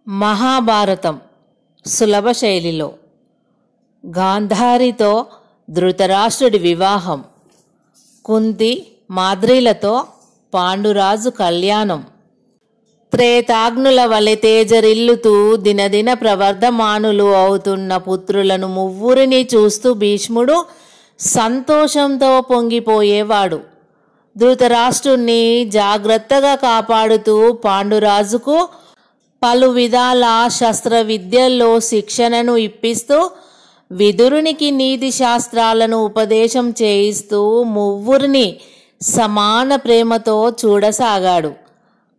మహాభారతం సులభ శైలిలో గాంధారితో ధృతరాష్ట్రుడి వివాహం, కుంతి మాద్రీలతో పాండురాజు కళ్యాణం. త్రేతాగ్నుల వలె తేజరిల్లుతూ దినదిన ప్రవర్ధమానులు అవుతున్న పుత్రులను మువ్వురిని చూస్తూ భీష్ముడు సంతోషంతో పొంగిపోయేవాడు. ధృతరాష్ట్రుణ్ణి జాగ్రత్తగా కాపాడుతూ పాండురాజుకు పలు విధాల శస్త్ర విద్యల్లో శిక్షణను ఇప్పిస్తూ విదురునికి నీతి శాస్త్రాలను ఉపదేశం చేయిస్తూ మువ్వురిని సమాన ప్రేమతో చూడసాగాడు.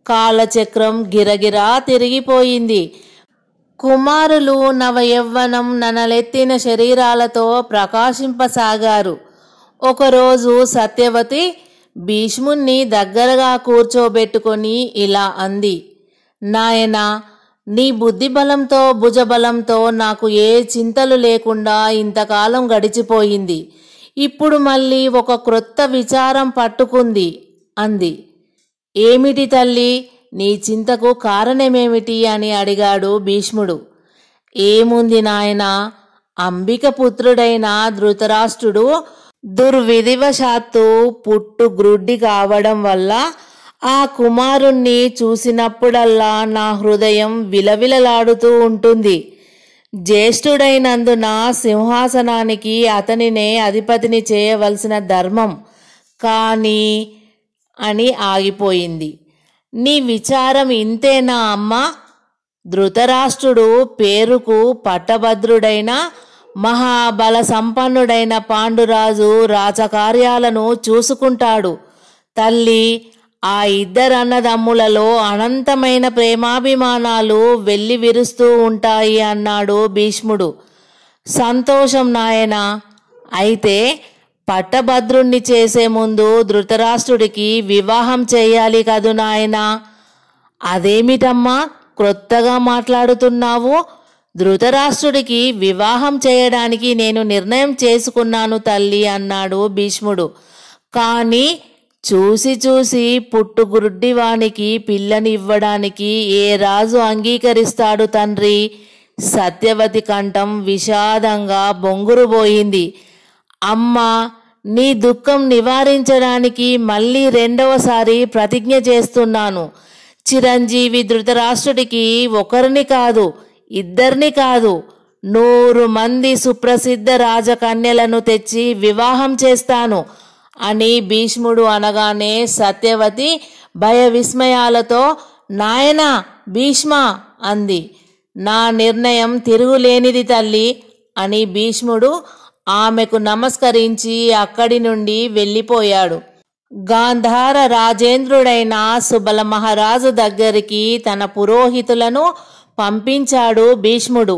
కాలచక్రం గిరగిరా తిరిగిపోయింది. కుమారులు నవయవ్వనం ననలెత్తిన శరీరాలతో ప్రకాశింపసాగారు. ఒకరోజు సత్యవతి భీష్ముణ్ణి దగ్గరగా కూర్చోబెట్టుకొని ఇలా అంది, నాయనా, నీ బుద్ధిబలంతో భుజబలంతో నాకు ఏ చింతలు లేకుండా ఇంతకాలం గడిచిపోయింది. ఇప్పుడు మళ్ళీ ఒక క్రొత్త విచారం పట్టుకుంది అంది. ఏమిటి తల్లి, నీ చింతకు కారణమేమిటి అని అడిగాడు భీష్ముడు. ఏముంది నాయనా, అంబిక పుత్రుడైన ధృతరాష్ట్రుడు దుర్విధివశాత్తు పుట్టుగ్రుడ్డి కావడం వల్ల ఆ కుమారుణ్ణి చూసినప్పుడల్లా నా హృదయం విలవిలలాడుతూ ఉంటుంది. జ్యేష్ఠుడైనందున సింహాసనానికి అతనినే అధిపతిని చేయవలసిన ధర్మం కానీ అని ఆగిపోయింది. నీ విచారం ఇంతేనా అమ్మా? ధృతరాష్ట్రుడు పేరుకు పట్టభద్రుడైన మహాబల సంపన్నుడైన పాండురాజు రాజకార్యాలను చూసుకుంటాడు తల్లి. ఆ ఇద్దరన్నదమ్ములలో అనంతమైన ప్రేమాభిమానాలు వెల్లి విరుస్తూ ఉంటాయి అన్నాడు భీష్ముడు. సంతోషం నాయనా. అయితే పట్టభద్రుణ్ణి చేసే ముందు ధృతరాష్ట్రుడికి వివాహం చేయాలి కదూ నాయనా. అదేమిటమ్మా క్రొత్తగా మాట్లాడుతున్నావు? ధృతరాష్ట్రుడికి వివాహం చేయడానికి నేను నిర్ణయం చేసుకున్నాను తల్లి అన్నాడు భీష్ముడు. కానీ చూసి చూసి పుట్టుగుడ్డివానికి పిల్లని ఇవ్వడానికి ఏ రాజు అంగీకరిస్తాడు తండ్రి? సత్యవతి కంఠం విషాదంగా బొంగురుబోయింది. అమ్మా, నీ దుఃఖం నివారించడానికి మళ్ళీ రెండవసారి ప్రతిజ్ఞ చేస్తున్నాను. చిరంజీవి ధృతరాష్ట్రుడికి ఒకరిని కాదు, ఇద్దరిని కాదు, 100 మంది సుప్రసిద్ధ రాజకన్యలను తెచ్చి వివాహం చేస్తాను అని భీష్ముడు అనగానే సత్యవతి భయ విస్మయాలతో నాయనా భీష్మ అంది. నా నిర్ణయం తిరుగులేనిది తల్లి అని భీష్ముడు ఆమెకు నమస్కరించి అక్కడి నుండి వెళ్ళిపోయాడు. గాంధార రాజేంద్రుడైన సుబల మహారాజు దగ్గరికి తన పురోహితులను పంపించాడు భీష్ముడు.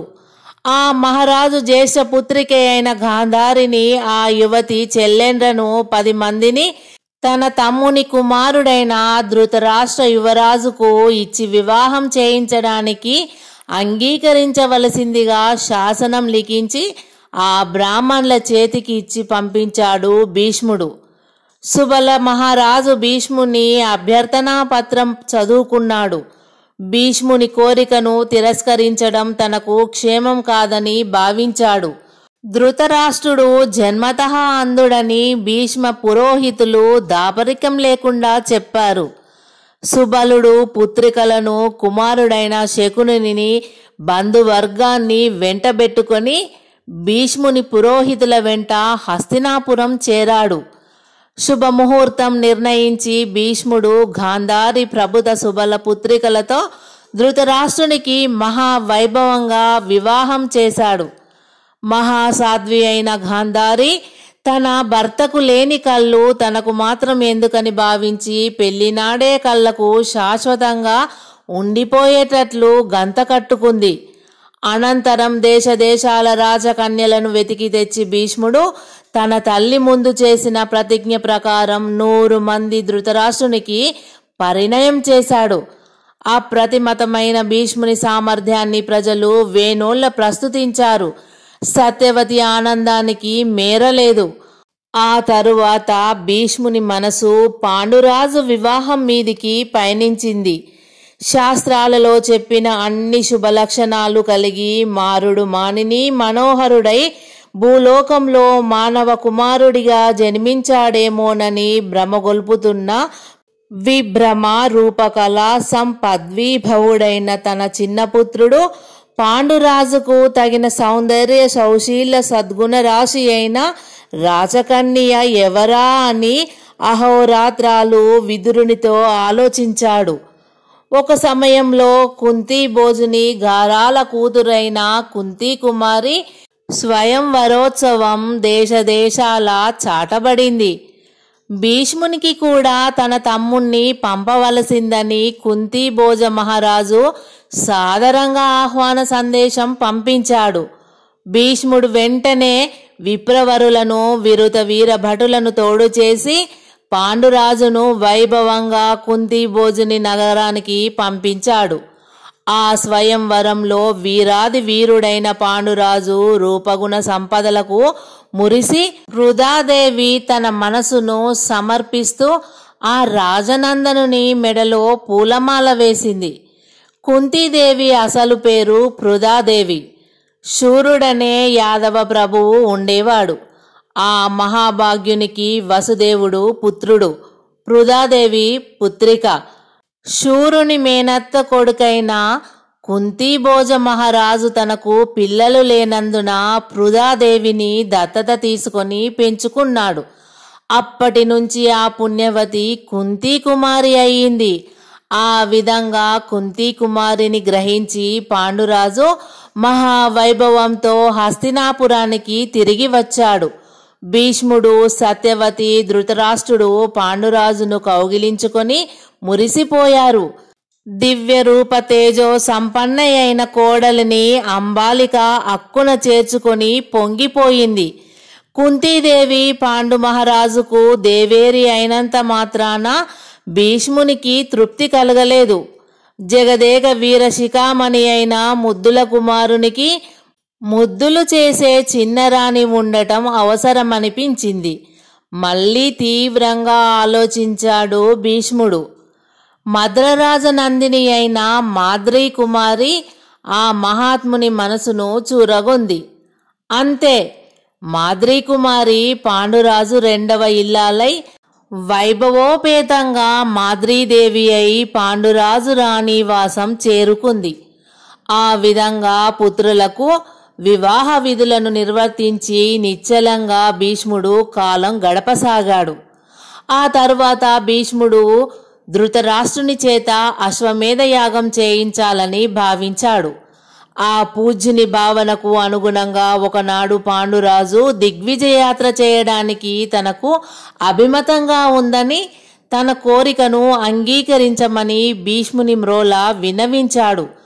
ఆ మహారాజు జ్యేష్ఠ పుత్రికే అయిన గాంధారిని, ఆ యువతి చెల్లెండ్రను 10 మందిని తన తమ్ముని కుమారుడైన ధృతరాష్ట్ర యువరాజుకు ఇచ్చి వివాహం చేయించడానికి అంగీకరించవలసిందిగా శాసనం లిఖించి ఆ బ్రాహ్మణుల చేతికి ఇచ్చి పంపించాడు భీష్ముడు. సుబల మహారాజు భీష్ముని అభ్యర్థనా పత్రం చదువుకున్నాడు. భీష్ముని కోరికను తిరస్కరించడం తనకు క్షేమం కాదని భావించాడు. ధృతరాష్ట్రుడు జన్మతః అంధుడని భీష్మ పురోహితులు దాపరికం లేకుండా చెప్పారు. సుబలుడు పుత్రికలను, కుమారుడైన శకునిని, బంధువర్గాన్ని వెంటబెట్టుకొని భీష్ముని పురోహితుల వెంట హస్తినాపురం చేరాడు. శుభముహూర్తం నిర్ణయించి భీష్ముడు గాంధారి ప్రభుత సుబల పుత్రికలతో ధృతరాష్ట్రునికి మహావైభవంగా వివాహం చేశాడు. మహాసాధ్వి అయిన గాంధారి తన భర్తకు లేని కళ్ళు తనకు మాత్రం ఎందుకని భావించి పెళ్లినాడే కళ్ళకు శాశ్వతంగా ఉండిపోయేటట్లు గంత కట్టుకుంది. అనంతరం దేశాల రాజకన్యలను వెతికి తెచ్చి భీష్ముడు తన తల్లి ముందు చేసిన ప్రతిజ్ఞ ప్రకారం 100 మంది ధృతరాష్ట్రునికి పరిణయం చేశాడు. అప్రతిమతమైన భీష్ముని సామర్థ్యాన్ని ప్రజలు వేనోళ్ల ప్రస్తుతించారు. సత్యవతి ఆనందానికి మేరలేదు. ఆ తరువాత భీష్ముని మనసు పాండురాజు వివాహం మీదికి పయనించింది. శాస్త్రాలలో చెప్పిన అన్ని శుభలక్షణాలు కలిగి మారుడు మానిని మనోహరుడై భూలోకంలో మానవ కుమారుడిగా జన్మించాడేమోనని భ్రమగొల్పుతున్న విభ్రమ రూపకళ సంపద్విభవుడైన తన చిన్నపుత్రుడు పాండురాజుకు తగిన సౌందర్య సౌశీల సద్గుణ రాశి అయిన రాజకన్య ఎవరా అని అహోరాత్రాలు విదురునితో ఆలోచించాడు. ఒక సమయంలో కుంతీ భోజుని గారాల కూతురైన కుంతీ కుమారి స్వయంవరోత్సవం దేశదేశాల చాటబడింది. భీష్మునికి కూడా తన తమ్ముణ్ణి పంపవలసిందని కుంతీ భోజ మహారాజు సాదరంగా ఆహ్వాన సందేశం పంపించాడు. భీష్ముడు వెంటనే విప్రవరులను విరుత వీరభటులను తోడు చేసి పాండురాజును వైభవంగా కుంతీ భోజుని నగరానికి పంపించాడు. ఆ స్వయంవరంలో వీరాది వీరుడైన పాండురాజు రూపగుణ సంపదలకు మురిసి వృధాదేవి తన మనసును సమర్పిస్తూ ఆ రాజనందనుని మెడలో పూలమాల వేసింది. కుంతీదేవి అసలు పేరు పృథాదేవి. శూరుడనే యాదవ ప్రభువు ఉండేవాడు. ఆ మహాభాగ్యునికి వసుదేవుడు పుత్రుడు, పృథాదేవి పుత్రిక. శూరుని మేనత్త కొడుకైన కుంతీభోజ మహారాజు తనకు పిల్లలు లేనందున పృథాదేవిని దత్తత తీసుకొని పెంచుకున్నాడు. అప్పటి నుంచి ఆ పుణ్యవతి కుంతీ కుమారి అయింది. ఆ విధంగా కుంతీ కుమారిని గ్రహించి పాండురాజు మహావైభవంతో హస్తినాపురానికి తిరిగి వచ్చాడు. భీష్ముడు, సత్యవతి, ధృతరాష్ట్రుడు పాండురాజును కౌగిలించుకొని మురిసిపోయారు. దివ్య రూప తేజో సంపన్నయైన కోడలిని అంబాలిక అక్కున చేర్చుకొని పొంగిపోయింది. కుంతీదేవి పాండు మహారాజుకు దేవేరి అయినంత మాత్రాన భీష్మునికి తృప్తి కలగలేదు. జగదేక వీర శిఖామణి అయిన ముద్దుల కుమారునికి ముద్దులు చేసే చిన్నరాణి ఉండటం అవసరమనిపించింది. మళ్ళీ తీవ్రంగా ఆలోచించాడు భీష్ముడు. మద్రరాజనందిని అయిన మాద్రీ కుమారి ఆ మహాత్ముని మనసును చూరగొంది. అంతే, మాద్రీ కుమారి పాండురాజు రెండవ ఇల్లాలై వైభవోపేతంగా మాద్రీదేవి అయి పాండురాజు రాణివాసం చేరుకుంది. ఆ విధంగా పుత్రులకు వివాహ విధులను నిర్వర్తించి నిశ్చలంగా భీష్ముడు కాలం గడపసాగాడు. ఆ తరువాత భీష్ముడు ధృతరాష్ట్రుని చేత అశ్వమేధ యాగం చేయించాలని భావించాడు. ఆ పూజ్యుని భావనకు అనుగుణంగా ఒకనాడు పాండురాజు దిగ్విజయయాత్ర చేయడానికి తనకు అభిమతంగా ఉందని, తన కోరికను అంగీకరించమని భీష్ముని మ్రోల విన్నవించాడు.